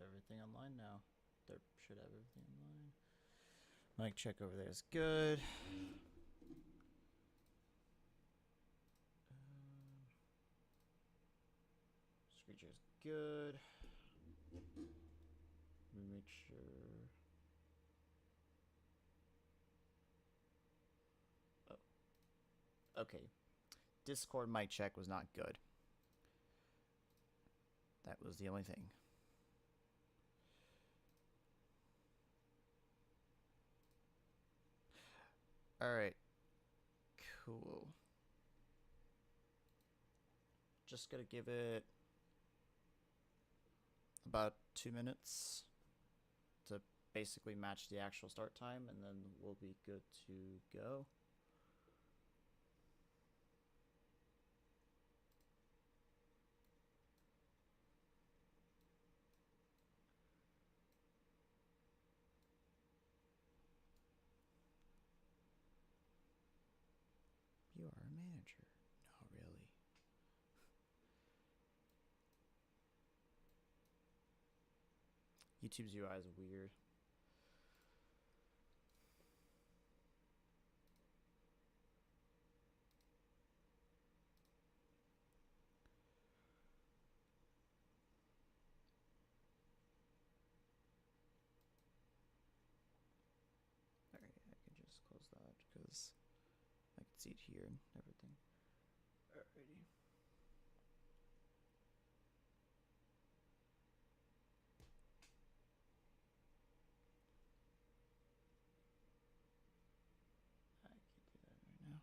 everything online now. There should have everything online. Mic check over there is good. Screecher is good. Let me make sure. Oh. Okay. Discord mic check was not good. That was the only thing. Alright. Cool. Just gonna give it about 2 minutes to basically match the actual start time, and then we'll be good to go. You are a manager. No, really. YouTube's UI is weird. Alright, I can just close that because I can see it here and everything. Alrighty. I can't do that right now.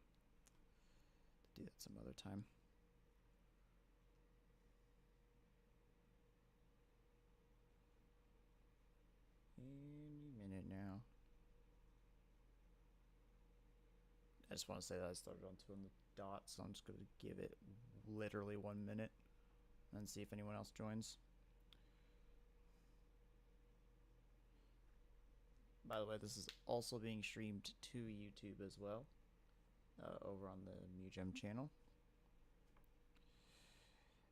Do that some other time. Any minute now. I just want to say that I started on 2 on the dot, so I'm just going to give it literally 1 minute and see if anyone else joins. By the way, this is also being streamed to YouTube as well, over on the MewGem channel.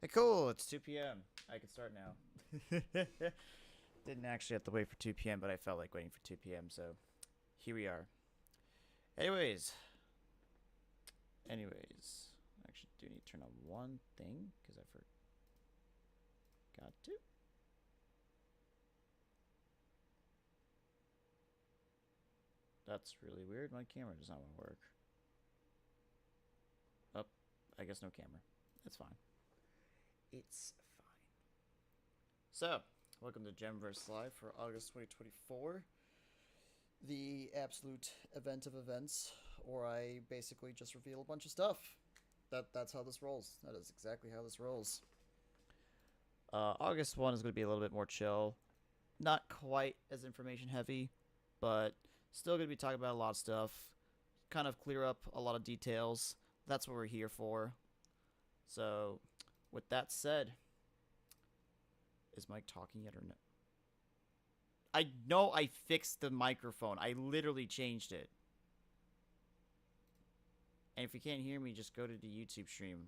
Hey, cool, it's 2 p.m. I can start now. Didn't actually have to wait for 2 p.m., but I felt like waiting for 2 p.m., so here we are. Anyways, I actually do need to turn on one thing, because I forgot to. That's really weird. My camera does not want to work. Oh, I guess no camera. That's fine. It's fine. So, welcome to GemVerse Live for August 2024. The absolute event of events, or I basically just reveal a bunch of stuff. That's how this rolls. That is exactly how this rolls. August 1 is going to be a little bit more chill. Not quite as information heavy, but still going to be talking about a lot of stuff. Kind of clear up a lot of details. That's what we're here for. So, with that said, is Mike talking yet or no? I know I fixed the microphone. I literally changed it. And if you can't hear me, just go to the YouTube stream.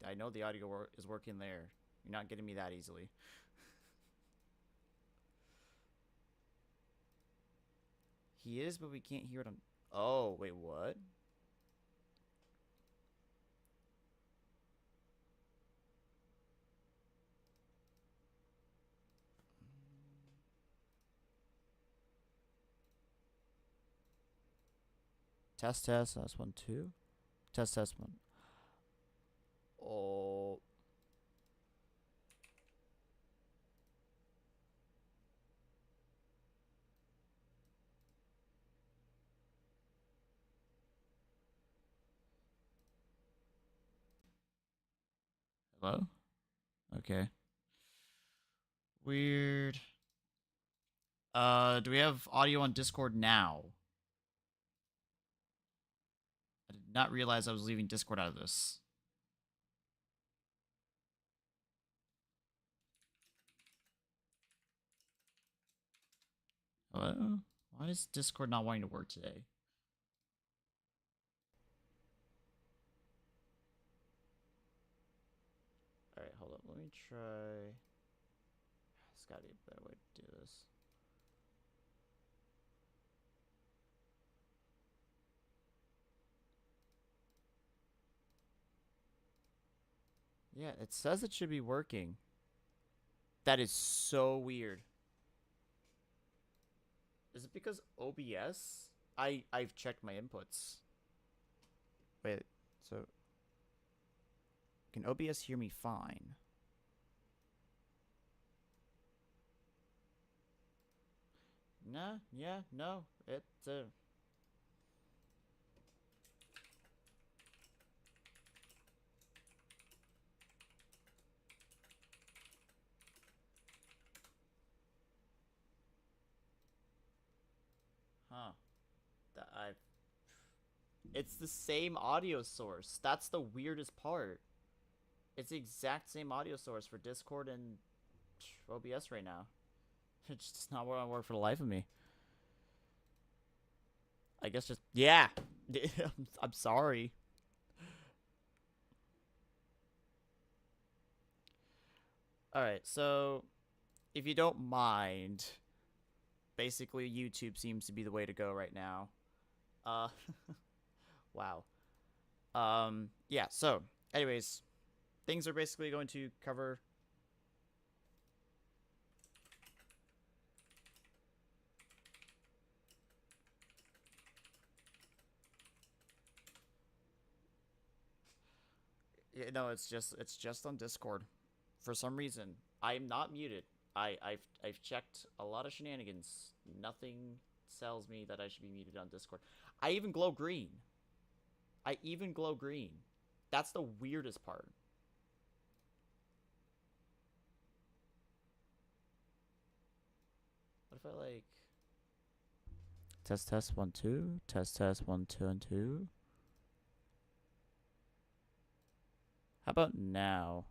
I know the audio is working there. You're not getting me that easily. He is, but we can't hear it on... Oh, wait, what? Test, test. That's 1, 2. Test, test 1. Oh. Hello? Okay. Weird. Do we have audio on Discord now? I did not realize I was leaving Discord out of this. Hello? Why is Discord not wanting to work today? Alright, hold up. Let me try... It's gotta be a better way to do this. Yeah, it says it should be working. That is so weird. Is it because OBS? I've checked my inputs. Wait, so can OBS hear me fine? Nah, yeah, no, huh. That I It's the same audio source. That's the weirdest part. It's the exact same audio source for Discord and OBS right now. It's just not what I work for the life of me. I guess just yeah. I'm sorry. All right, so if you don't mind, basically YouTube seems to be the way to go right now. Uh wow. Yeah, so anyways, things are basically going to cover yeah, no, it's just on Discord. For some reason, I am not muted. I've checked a lot of shenanigans. Nothing tells me that I should be muted on Discord. I even glow green. I even glow green. That's the weirdest part. What if I like test 1 2 test 1 2 and 2? How about now?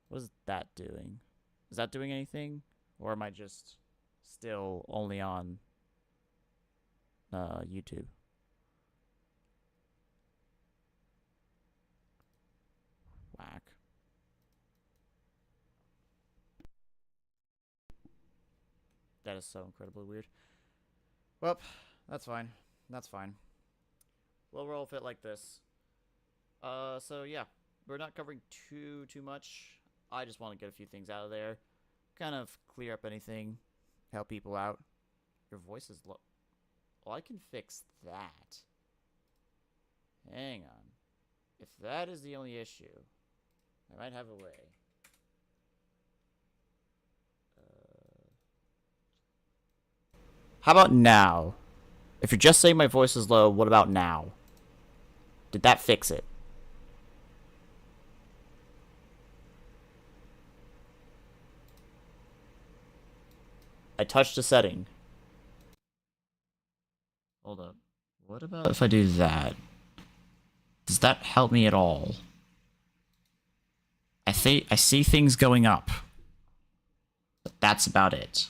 What is that doing? Is that doing anything? Or am I just still only on YouTube? Whack. That is so incredibly weird. Well, that's fine. That's fine. We'll roll with it like this. So yeah, we're not covering too much. I just want to get a few things out of there, kind of clear up anything, help people out. Your voice is low. Well, I can fix that. Hang on. If that is the only issue, I might have a way. How about now? If you're just saying my voice is low, what about now? Did that fix it? I touched a setting. Hold up. What about if I do that? Does that help me at all? I see things going up. But that's about it.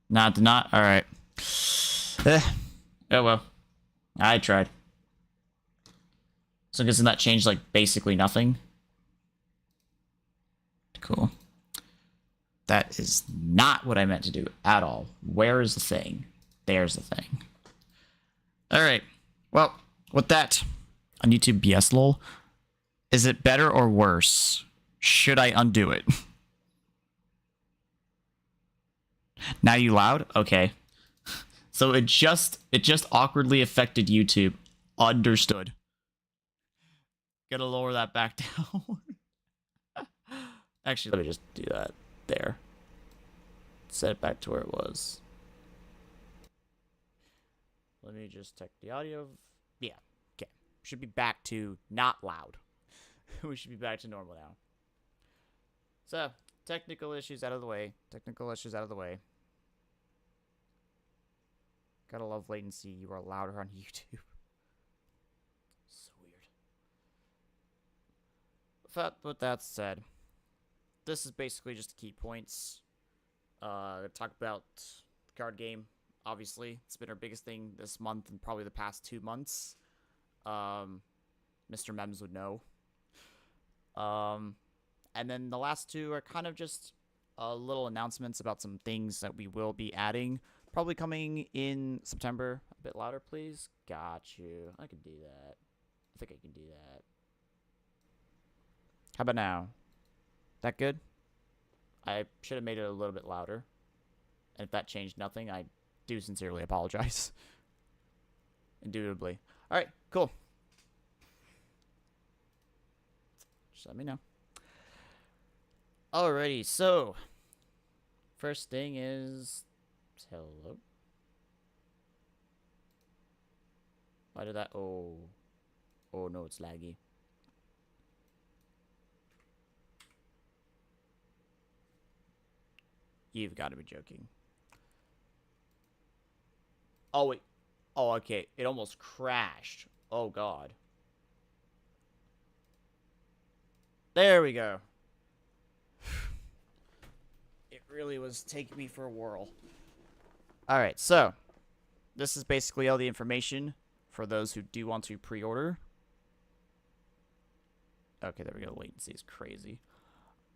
Nah, did not. Alright. Oh well. I tried. So doesn't that change, like, basically nothing? Cool. That is not what I meant to do at all. Where is the thing? There's the thing. Alright. Well, with that, on YouTube BS lol, is it better or worse? Should I undo it? Now you loud? Okay. So it just awkwardly affected YouTube. Understood. Gotta lower that back down. Actually, let me just do that there. Set it back to where it was. Let me just check the audio. Yeah, okay. Should be back to not loud. We should be back to normal now. So, technical issues out of the way. Gotta love latency. You are louder on YouTube. So weird. But with that said, this is basically just the key points. Talk about the card game. Obviously, it's been our biggest thing this month and probably the past 2 months. Mr. Mems would know. And then the last two are kind of just little announcements about some things that we will be adding. Probably coming in September. A bit louder, please. Got you. I can do that. I think I can do that. How about now? That good? I should have made it a little bit louder. And if that changed nothing, I do sincerely apologize. Indubitably. Alright, cool. Just let me know. Alrighty, so first thing is hello. Why did that? Oh no, it's laggy. You've got to be joking. Oh wait. Oh, okay. It almost crashed. Oh god. There we go. It really was taking me for a whirl. Alright, so this is basically all the information for those who do want to pre-order. Okay, there we go. Latency is crazy.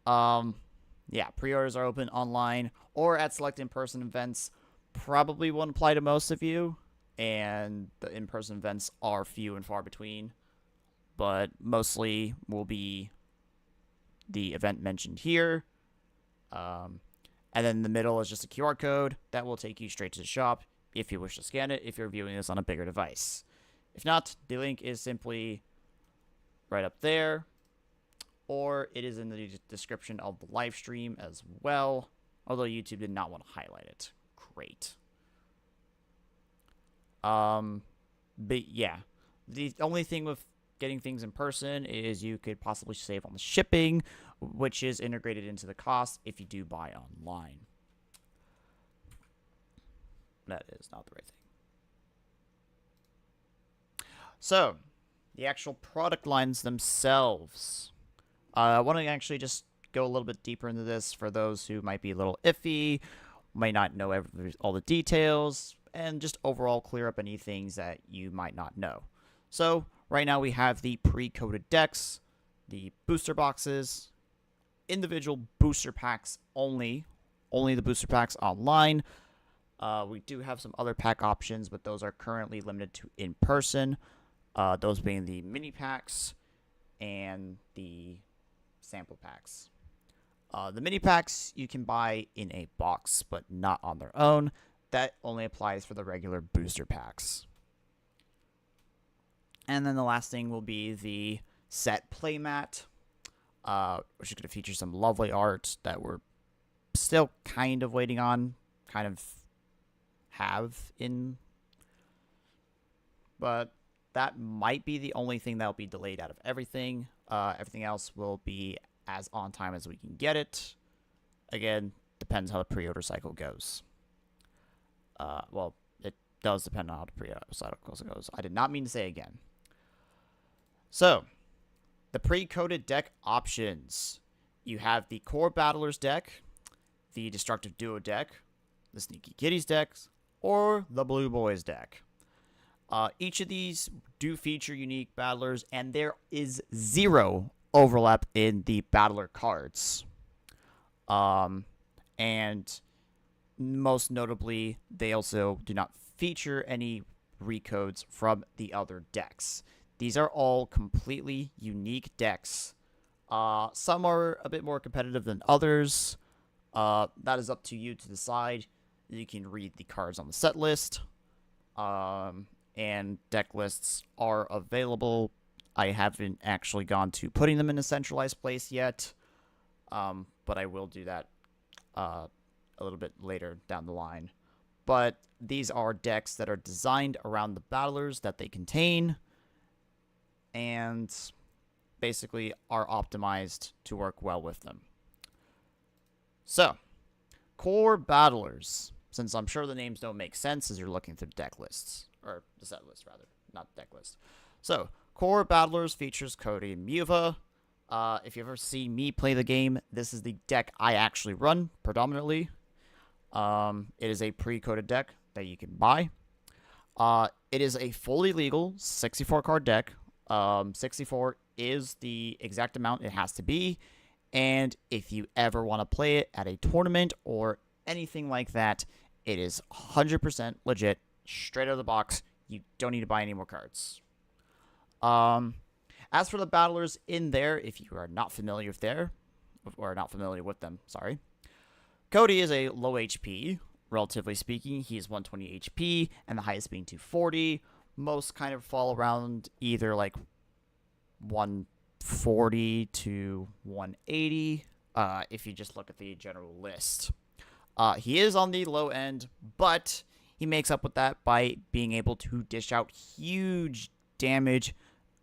Yeah, pre-orders are open online or at select in-person events. Probably won't apply to most of you, and the in-person events are few and far between, but mostly will be the event mentioned here. And then in the middle is just a QR code that will take you straight to the shop if you wish to scan it, if you're viewing this on a bigger device. If not, the link is simply right up there, or it is in the description of the live stream as well, although YouTube did not want to highlight it. Great. But yeah, the only thing with getting things in person is you could possibly save on the shipping, which is integrated into the cost if you do buy online. That is not the right thing. So, the actual product lines themselves. I want to actually just go a little bit deeper into this for those who might be a little iffy, might not know all the details, and just overall clear up any things that you might not know. So, right now we have the pre-coded decks, the booster boxes, individual booster packs only the booster packs online. We do have some other pack options, but those are currently limited to in-person. Those being the mini packs and the sample packs. The mini packs you can buy in a box, but not on their own. That only applies for the regular booster packs. And then the last thing will be the set playmat, which is going to feature some lovely art that we're still kind of waiting on, kind of have in. But that might be the only thing that will be delayed out of everything. Everything else will be as on time as we can get it. Again, depends how the pre-order cycle goes. Well, it does depend on how the pre-order cycle goes. I did not mean to say again. So, the pre-coded deck options. You have the Core Battlers deck, the Destructive Duo deck, the Sneaky Kitties decks, or the Blue Boys deck. Each of these do feature unique battlers, and there is zero overlap in the battler cards. And most notably, they also do not feature any recodes from the other decks. These are all completely unique decks. Some are a bit more competitive than others. That is up to you to decide. You can read the cards on the set list. And deck lists are available. I haven't actually gone to putting them in a centralized place yet. But I will do that a little bit later down the line. But these are decks that are designed around the battlers that they contain, and basically are optimized to work well with them. So, Core Battlers. Since I'm sure the names don't make sense as you're looking through deck lists. Or the set list, rather. Not deck list. So, Core Battlers features Cody and Muva. If you ever see me play the game, this is the deck I actually run, predominantly. It is a pre-coded deck that you can buy. It is a fully legal 64-card deck. 64 is the exact amount it has to be. And if you ever want to play it at a tournament or anything like that, it is 100% legit, straight out of the box. You don't need to buy any more cards. As for the battlers in there, if you are not familiar with them, sorry. Cody is a low HP, relatively speaking. He is 120 HP, and the highest being 240. Most kind of fall around either like 140 to 180, if you just look at the general list. He is on the low end, but he makes up with that by being able to dish out huge damage,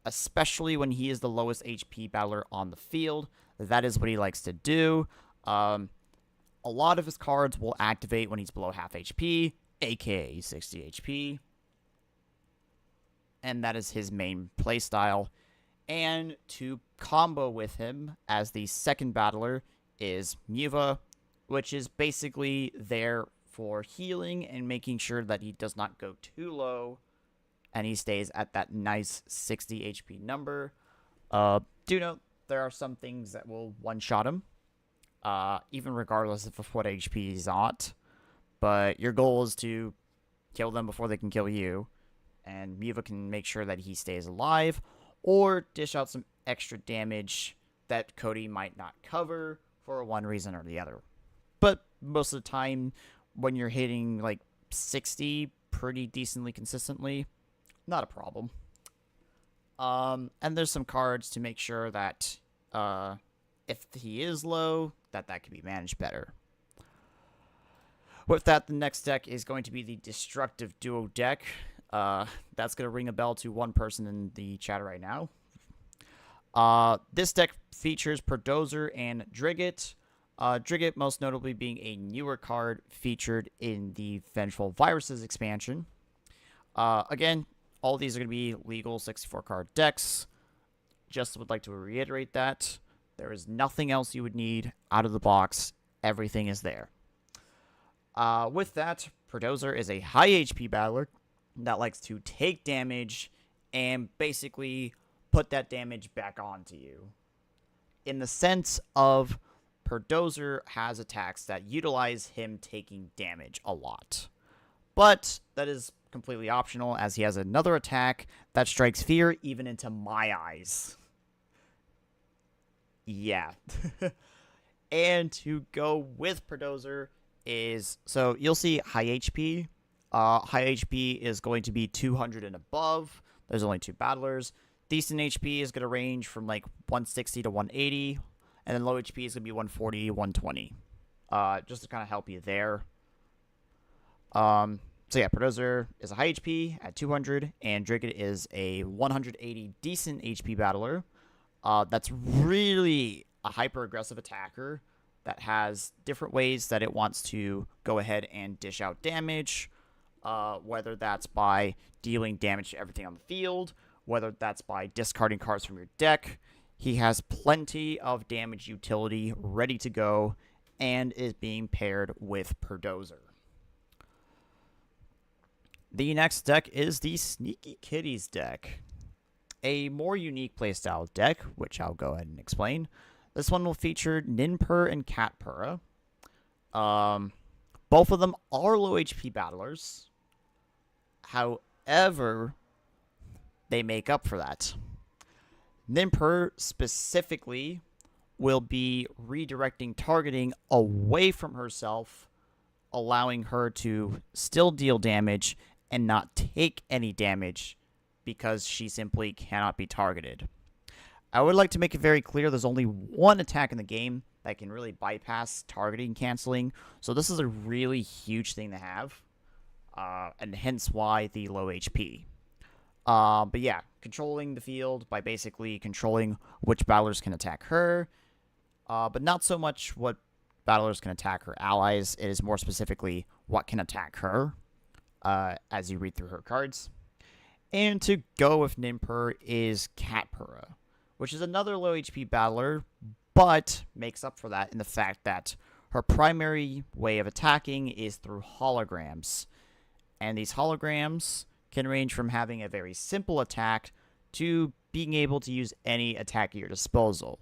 especially when he is the lowest HP battler on the field. That is what he likes to do. A lot of his cards will activate when he's below half HP, aka 60 HP. And that is his main playstyle. And to combo with him as the second battler is Muva, which is basically there for healing and making sure that he does not go too low and he stays at that nice 60 HP number. Do note there are some things that will one-shot him, even regardless of what HP he's at. But your goal is to kill them before they can kill you, and Muva can make sure that he stays alive, or dish out some extra damage that Cody might not cover for one reason or the other. But most of the time, when you're hitting like 60 pretty decently consistently, not a problem. And there's some cards to make sure that if he is low, that can be managed better. With that, the next deck is going to be the Destructive Duo deck. That's going to ring a bell to one person in the chat right now. This deck features Perdozer and Drigget. Drigget most notably being a newer card featured in the Vengeful Viruses expansion. Again, all these are going to be legal 64-card decks. Just would like to reiterate that. There is nothing else you would need out of the box. Everything is there. With that, Perdozer is a high HP battler that likes to take damage and basically put that damage back onto you. In the sense of Perdozer has attacks that utilize him taking damage a lot. But that is completely optional, as he has another attack that strikes fear even into my eyes. Yeah. And to go with Perdozer is, so you'll see high HP. High HP is going to be 200 and above. There's only two battlers. Decent HP is going to range from like 160 to 180. And then low HP is going to be 140, 120. Just to kind of help you there. So yeah, Perdozer is a high HP at 200, and Drigget is a 180 decent HP battler. That's really a hyper-aggressive attacker that has different ways that it wants to go ahead and dish out damage, whether that's by dealing damage to everything on the field, whether that's by discarding cards from your deck. He has plenty of damage utility ready to go and is being paired with Perdozer. The next deck is the Sneaky Kitties deck. A more unique playstyle deck, which I'll go ahead and explain. This one will feature Ninpur and Catpura. Both of them are low HP battlers. However, they make up for that. Ninpur specifically will be redirecting targeting away from herself, allowing her to still deal damage and not take any damage because she simply cannot be targeted. I would like to make it very clear there's only one attack in the game that can really bypass targeting canceling, so this is a really huge thing to have, and hence why the low HP. But yeah, controlling the field by basically controlling which battlers can attack her, but not so much what battlers can attack her allies. It is more specifically what can attack her, as you read through her cards. And to go with Ninpur is Catpura, which is another low HP battler, but makes up for that in the fact that her primary way of attacking is through holograms. And these holograms can range from having a very simple attack to being able to use any attack at your disposal.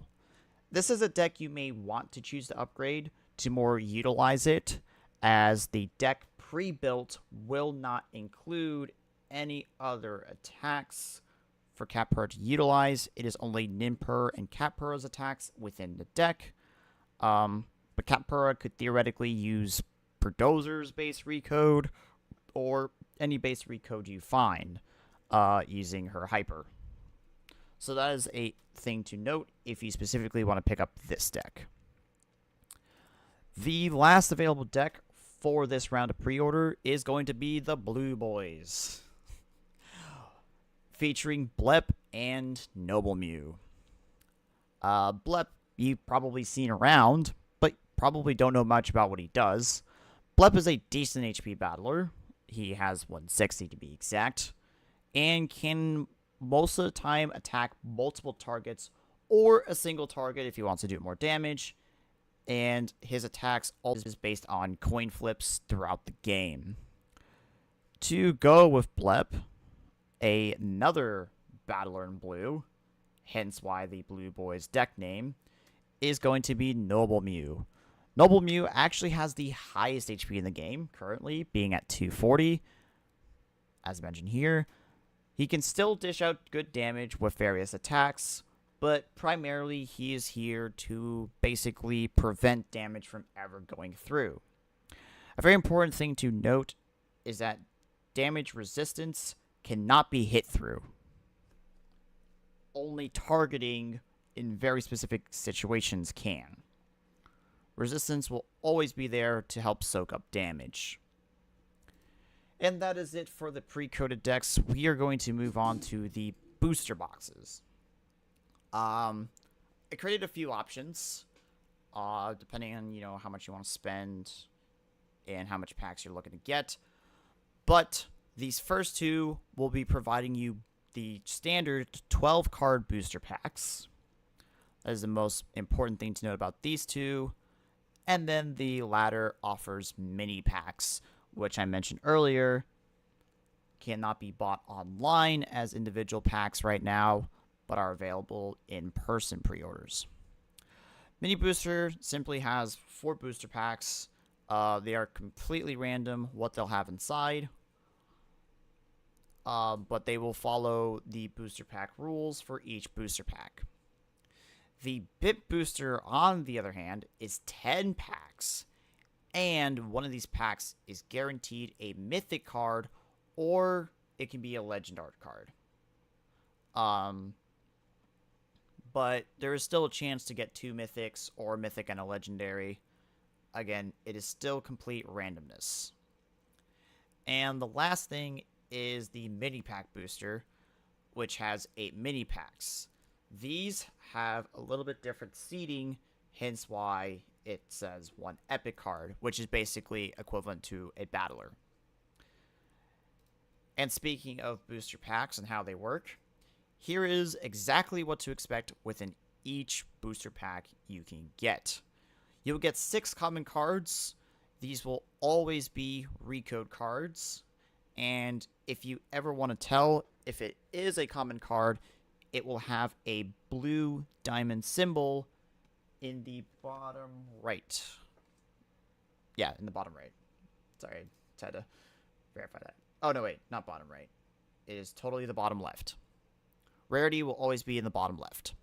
This is a deck you may want to choose to upgrade to more utilize it, as the deck pre-built will not include any other attacks for Catpura to utilize. It is only Ninpur and Catpura's attacks within the deck. But Catpura could theoretically use Perdozer's base recode or any base recode you find using her Hyper. So that is a thing to note if you specifically want to pick up this deck. The last available deck for this round of pre-order is going to be the Blue Boys, featuring Blep and Noble Mew. Blep you've probably seen around, but probably don't know much about what he does. Blep is a decent HP battler. He has 160 to be exact, and can most of the time attack multiple targets or a single target if he wants to do more damage, and his attacks always is based on coin flips throughout the game. To go with Blep, another battler in blue, hence why the Blue Boys deck name, is going to be Noble Mew. Noble Mew actually has the highest HP in the game, currently being at 240, as mentioned here. He can still dish out good damage with various attacks, but primarily he is here to basically prevent damage from ever going through. A very important thing to note is that damage resistance cannot be hit through. Only targeting in very specific situations can. Resistance will always be there to help soak up damage. And that is it for the pre-coded decks. We are going to move on to the booster boxes. I created a few options, depending on how much you want to spend and how much packs you're looking to get. But these first two will be providing you the standard 12 card booster packs. That is the most important thing to note about these two. And then the latter offers mini packs, which I mentioned earlier, cannot be bought online as individual packs right now, but are available in person pre-orders. Mini Booster simply has 4 booster packs. They are completely random what they'll have inside, but they will follow the booster pack rules for each booster pack. The Bit Booster, on the other hand, is 10 packs, and one of these packs is guaranteed a Mythic card, or it can be a Legend Art card. But there is still a chance to get 2 Mythics, or a Mythic and a Legendary. Again, it is still complete randomness. And the last thing is the Mini Pack Booster, which has 8 mini packs. These have a little bit different seeding, hence why it says 1 epic card, which is basically equivalent to a battler. And speaking of booster packs and how they work, here is exactly what to expect within each booster pack you can get. You'll get 6 common cards. These will always be recode cards, and if you ever want to tell if it is a common card, it will have a blue diamond symbol in the bottom right. Yeah, in the bottom right. Sorry, I just had to verify that. Oh, no, wait, not bottom right. It is totally the bottom left. Rarity will always be in the bottom left.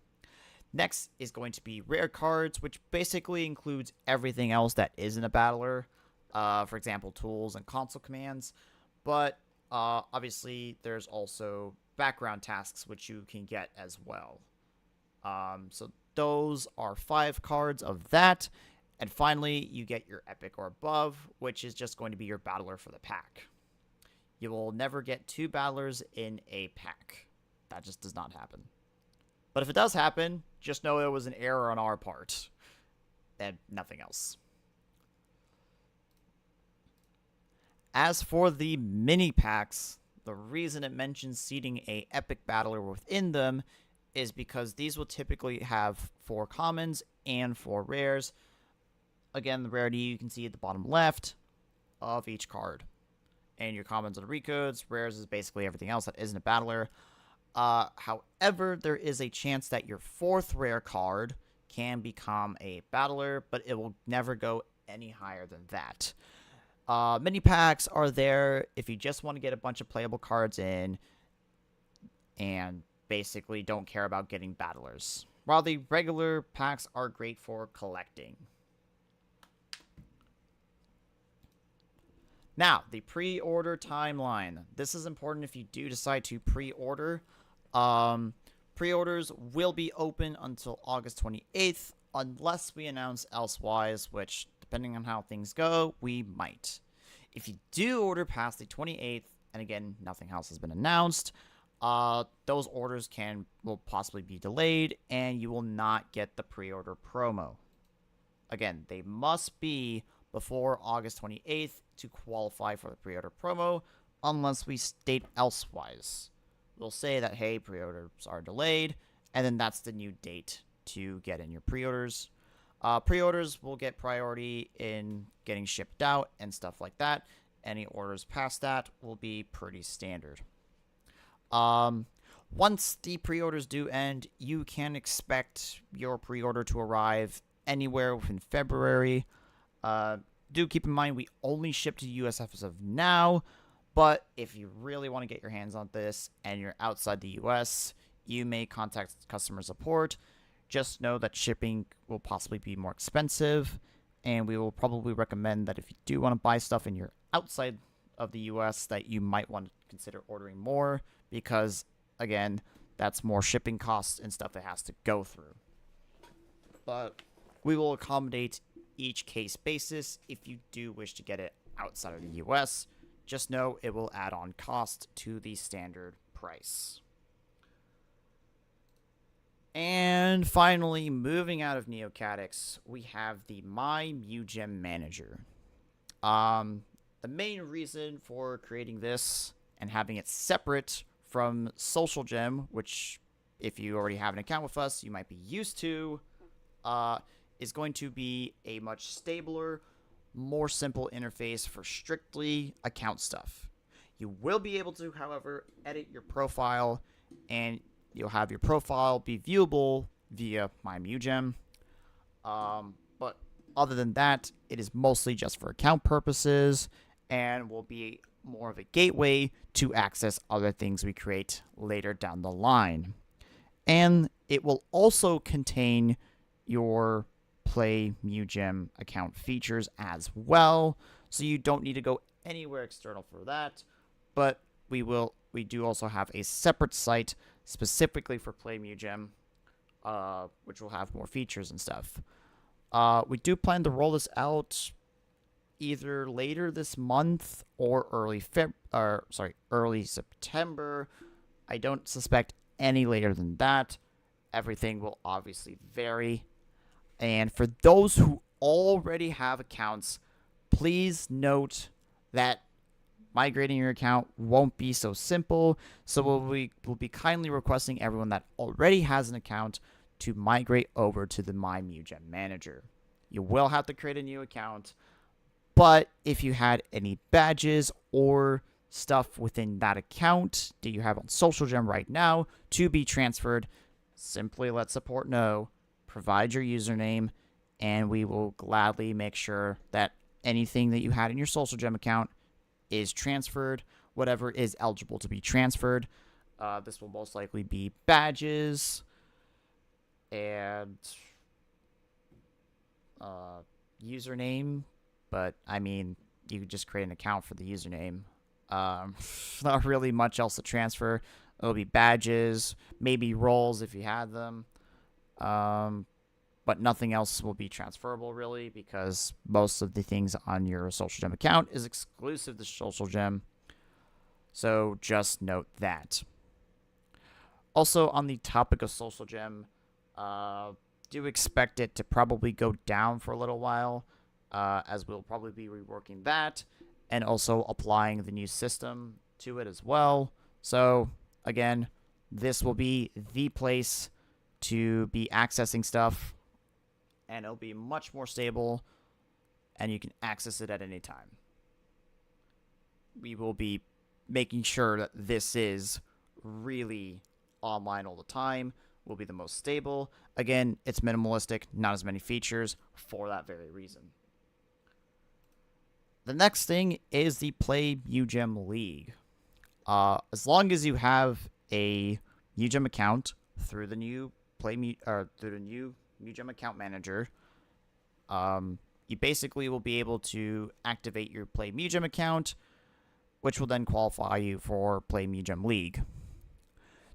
Next is going to be rare cards, which basically includes everything else that isn't a battler. For example, tools and console commands. But obviously, there's also background tasks, which you can get as well. So those are 5 cards of that. And finally, you get your epic or above, which is just going to be your battler for the pack. You will never get 2 battlers in a pack. That just does not happen. But if it does happen, just know it was an error on our part and nothing else. As for the mini packs, the reason it mentions seeding a epic battler within them is because these will typically have 4 commons and 4 rares. Again, the rarity you can see at the bottom left of each card. And your commons and recodes, rares is basically everything else that isn't a battler. However, there is a chance that your 4th rare card can become a battler, but it will never go any higher than that. Mini packs are there if you just want to get a bunch of playable cards in and basically don't care about getting battlers, while the regular packs are great for collecting. Now, the pre-order timeline. This is important if you do decide to pre-order. Pre-orders will be open until August 28th, unless we announce elsewise, which, depending on how things go, we might. If you do order past the 28th, and again, nothing else has been announced, those orders will possibly be delayed, and you will not get the pre-order promo. Again, they must be before August 28th to qualify for the pre-order promo, unless we state elsewise. We'll say that, hey, pre-orders are delayed, and then that's the new date to get in your pre-orders. Pre-orders will get priority in getting shipped out and stuff like that. Any orders past that will be pretty standard. Once the pre-orders do end, you can expect your pre-order to arrive anywhere within February. Do keep in mind we only ship to the US as of now, but if you really want to get your hands on this and you're outside the US, you may contact customer support. Just know that shipping will possibly be more expensive, and we will probably recommend that if you do want to buy stuff and you're outside of the US, that you might want to consider ordering more, because, again, that's more shipping costs and stuff that has to go through. But we will accommodate each case basis. If you do wish to get it outside of the US, just know it will add on cost to the standard price. And finally, moving out of NEOCATICS, we have the My MewGem Manager. The main reason for creating this and having it separate from Social Gem, which if you already have an account with us, you might be used to, is going to be a much stabler, more simple interface for strictly account stuff. You will be able to, however, edit your profile, and you'll have your profile be viewable via My MewGem. But other than that, it is mostly just for account purposes and will be more of a gateway to access other things we create later down the line. And it will also contain your Play MewGem account features as well, so you don't need to go anywhere external for that. But we do also have a separate site specifically for Play MewGem, which will have more features and stuff. We do plan to roll this out either later this month or early September. I don't suspect any later than that. Everything will obviously vary. And for those who already have accounts, please note that migrating your account won't be so simple. So we'll be kindly requesting everyone that already has an account to migrate over to the My MewGem Manager. You will have to create a new account, but if you had any badges or stuff within that account that you have on Social Gem right now to be transferred, simply let support know, provide your username, and we will gladly make sure that anything that you had in your Social Gem account is transferred, whatever is eligible to be transferred. This will most likely be badges and username, but I mean, you could just create an account for the username. Not really much else to transfer. It'll be badges, maybe roles if you had them, but nothing else will be transferable really, because most of the things on your Social Gem account is exclusive to Social Gem. So just note that. Also, on the topic of Social Gem, do expect it to probably go down for a little while, as we'll probably be reworking that and also applying the new system to it as well. So again, this will be the place to be accessing stuff, and it'll be much more stable, and you can access it at any time. We will be making sure that this is really online all the time will be the most stable. Again, it's minimalistic, not as many features for that very reason. The next thing is the Play MuGem League. As long as you have a MuGem account through the new MuGem account manager, you basically will be able to activate your Play MuGem account, which will then qualify you for Play MuGem League.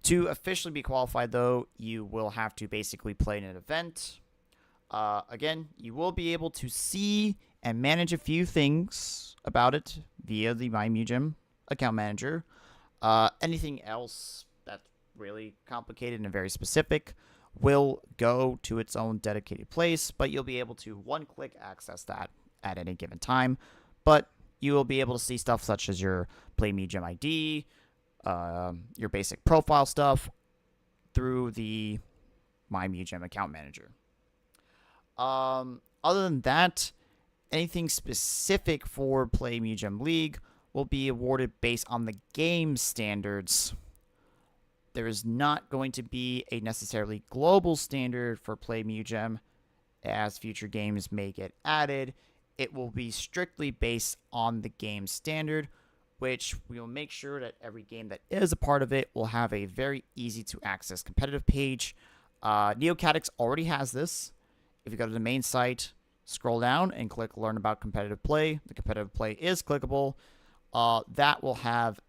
To officially be qualified, though, you will have to basically play in an event. Again, you will be able to see and manage a few things about it via the My MuGem account manager. Anything else that's really complicated and very specific will go to its own dedicated place, but you'll be able to one-click access that at any given time. But you will be able to see stuff such as your Play MuGem ID, your basic profile stuff through the My MuGem account manager. Other than that, anything specific for Play MuGem League will be awarded based on the game standards. There is not going to be a necessarily global standard for Play MuGem. As future games may get added, it will be strictly based on the game standard, which we will make sure that every game that is a part of it will have a very easy to access competitive page. NEOCATICS already has this. If you go to the main site, scroll down and click Learn About Competitive Play. The competitive play is clickable. That will have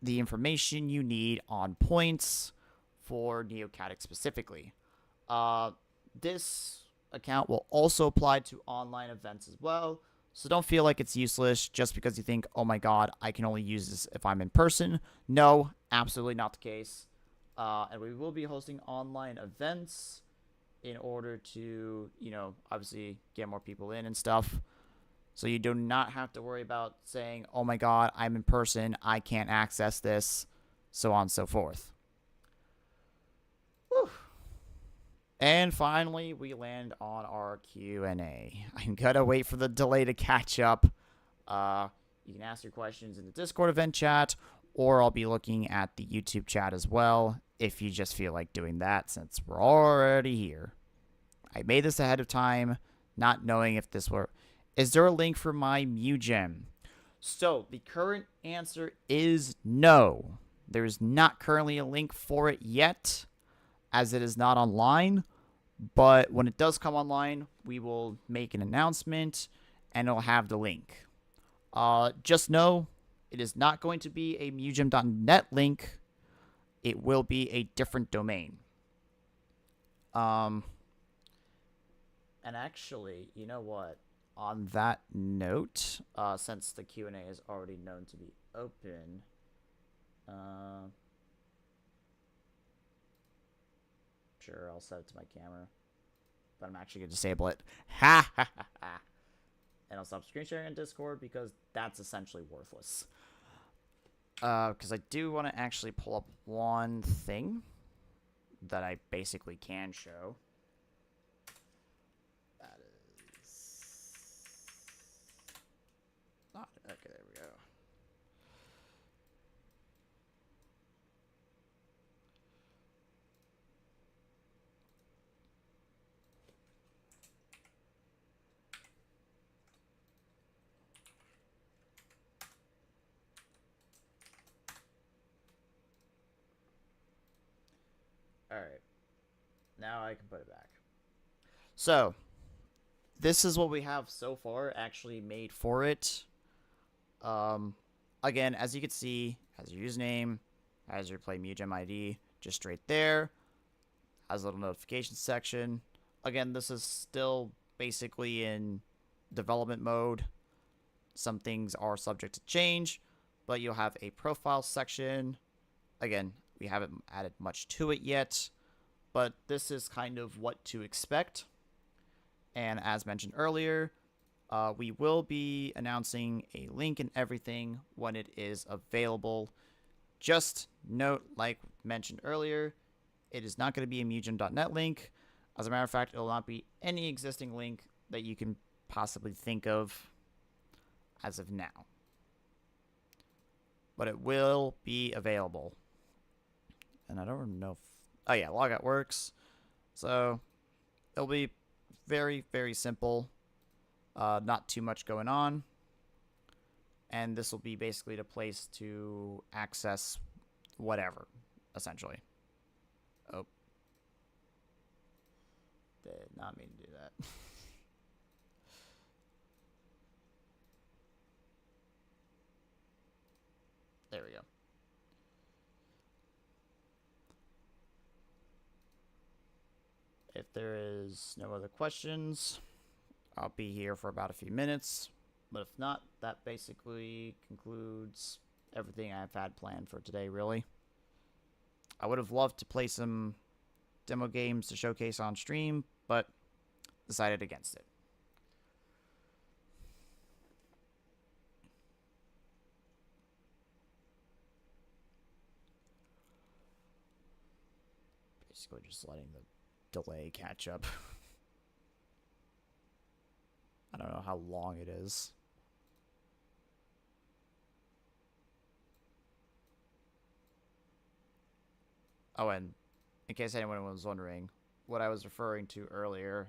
the information you need on points for NEOCATICS specifically. This account will also apply to online events as well. So don't feel like it's useless just because you think, oh my god, I can only use this if I'm in person. No, absolutely not the case. And we will be hosting online events in order to, obviously get more people in and stuff. So you do not have to worry about saying, oh my god, I'm in person, I can't access this, so on and so forth. Whew. And finally, we land on our Q&A. I'm going to wait for the delay to catch up. You can ask your questions in the Discord event chat, or I'll be looking at the YouTube chat as well, if you just feel like doing that, since we're already here. I made this ahead of time, not knowing if this were... Is there a link for My MuGem? So, the current answer is no. There is not currently a link for it yet, as it is not online. But when it does come online, we will make an announcement, and it'll have the link. Just know, it is not going to be a MuGem.net link. It will be a different domain. And actually, you know what? On that note, since the Q&A is already known to be open, sure, I'll set it to my camera, but I'm actually going to disable it. Ha ha ha ha. And I'll stop screen sharing on Discord because that's essentially worthless. Because I do want to actually pull up one thing that I basically can show. That is not... Okay, there we go. Alright. Now I can put it back. So, this is what we have so far actually made for it. Again, as you can see, has your username, has your Play MuGem ID, just straight there. Has a little notification section. Again, this is still basically in development mode. Some things are subject to change, but you'll have a profile section. Again, we haven't added much to it yet, but this is kind of what to expect. And as mentioned earlier, we will be announcing a link and everything when it is available. Just note, like mentioned earlier, it is not going to be a MuGem.net link. As a matter of fact, it will not be any existing link that you can possibly think of as of now. But it will be available. And I don't know if... Oh, yeah, logout works. So, it'll be very, very simple. Not too much going on. And this will be basically the place to access whatever, essentially. Oh. Did not mean to do that. There we go. If there is no other questions, I'll be here for about a few minutes. But if not, that basically concludes everything I've had planned for today, really. I would have loved to play some demo games to showcase on stream, but decided against it. Basically just letting the delay catch up. I don't know how long it is. Oh, and in case anyone was wondering, what I was referring to earlier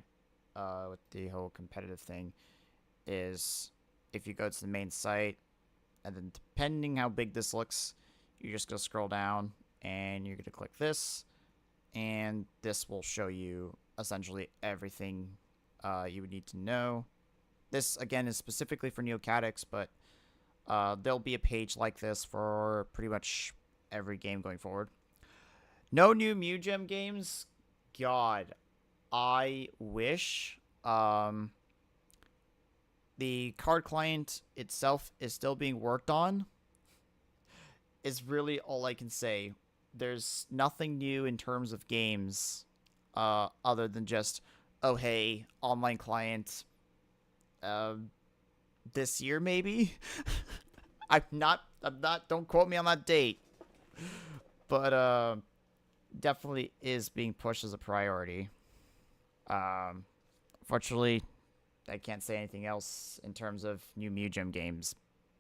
with the whole competitive thing is if you go to the main site, and then depending how big this looks, you're just going to scroll down, and you're going to click this, and this will show you essentially everything you would need to know. This, again, is specifically for NEOCATICS, but there'll be a page like this for pretty much every game going forward. No new MewGem games? God, I wish. The card client itself is still being worked on. Is really all I can say. There's nothing new in terms of games other than just, oh hey, online client this year maybe? I'm not, don't quote me on that date. But definitely is being pushed as a priority. Fortunately, I can't say anything else in terms of new MewGem games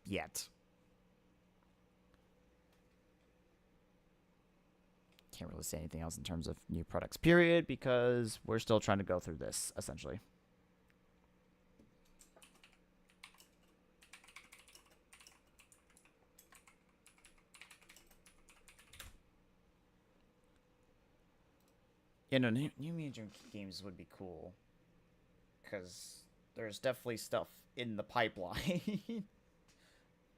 yet. Can't really say anything else in terms of new products, period, because we're still trying to go through this, essentially. You know, new MewGem games would be cool, because there's definitely stuff in the pipeline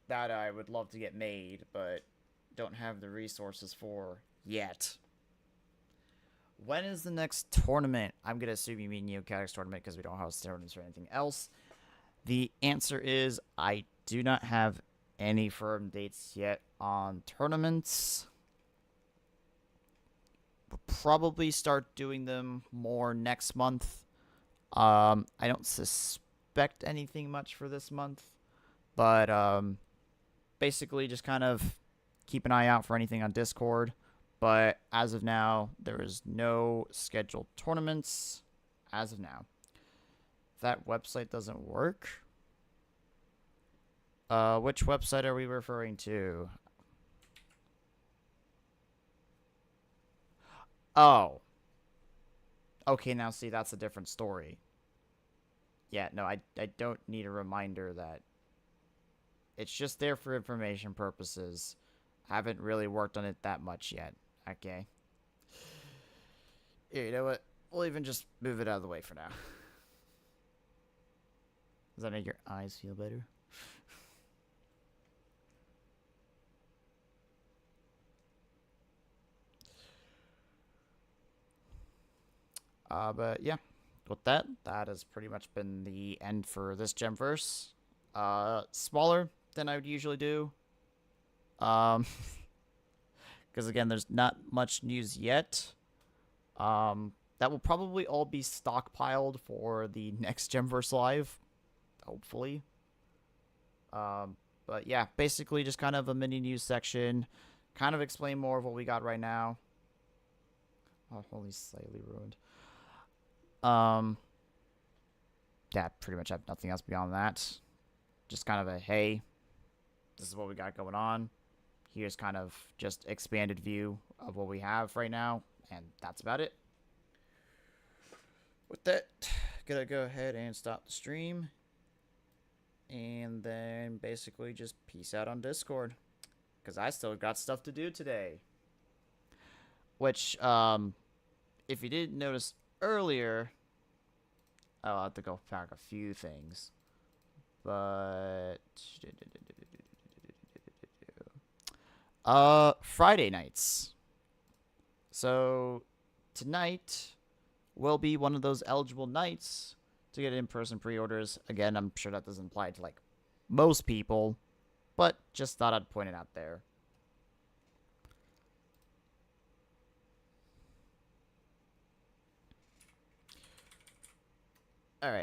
that I would love to get made, but don't have the resources for yet. When is the next tournament? I'm going to assume you mean NEOCATICS tournament because we don't host tournaments or anything else. The answer is I do not have any firm dates yet on tournaments. We'll probably start doing them more next month. I don't suspect anything much for this month, but basically just kind of keep an eye out for anything on Discord. But as of now, there is no scheduled tournaments as of now. That website doesn't work. Which website are we referring to? Oh. Okay, now see, that's a different story. Yeah, no, I don't need a reminder that it's just there for information purposes. I haven't really worked on it that much yet. Okay. Here, you know what? We'll even just move it out of the way for now. Does that make your eyes feel better? But yeah, with that has pretty much been the end for this GemVerse. Smaller than I would usually do. Because again, there's not much news yet. That will probably all be stockpiled for the next GemVerse Live, hopefully. But yeah, basically just kind of a mini news section. Kind of explain more of what we got right now. Oh, only slightly ruined. Yeah, pretty much have nothing else beyond that. Just kind of a, hey, this is what we got going on. here's kind of just expanded view of what we have right now, and that's about it. With that, gonna go ahead and stop the stream, and then basically just peace out on Discord, because I still got stuff to do today. Which, if you didn't notice earlier, I'll have to go back a few things. But Friday nights. So tonight will be one of those eligible nights to get in-person pre-orders. Again, I'm sure that doesn't apply to like most people, but just thought I'd point it out there.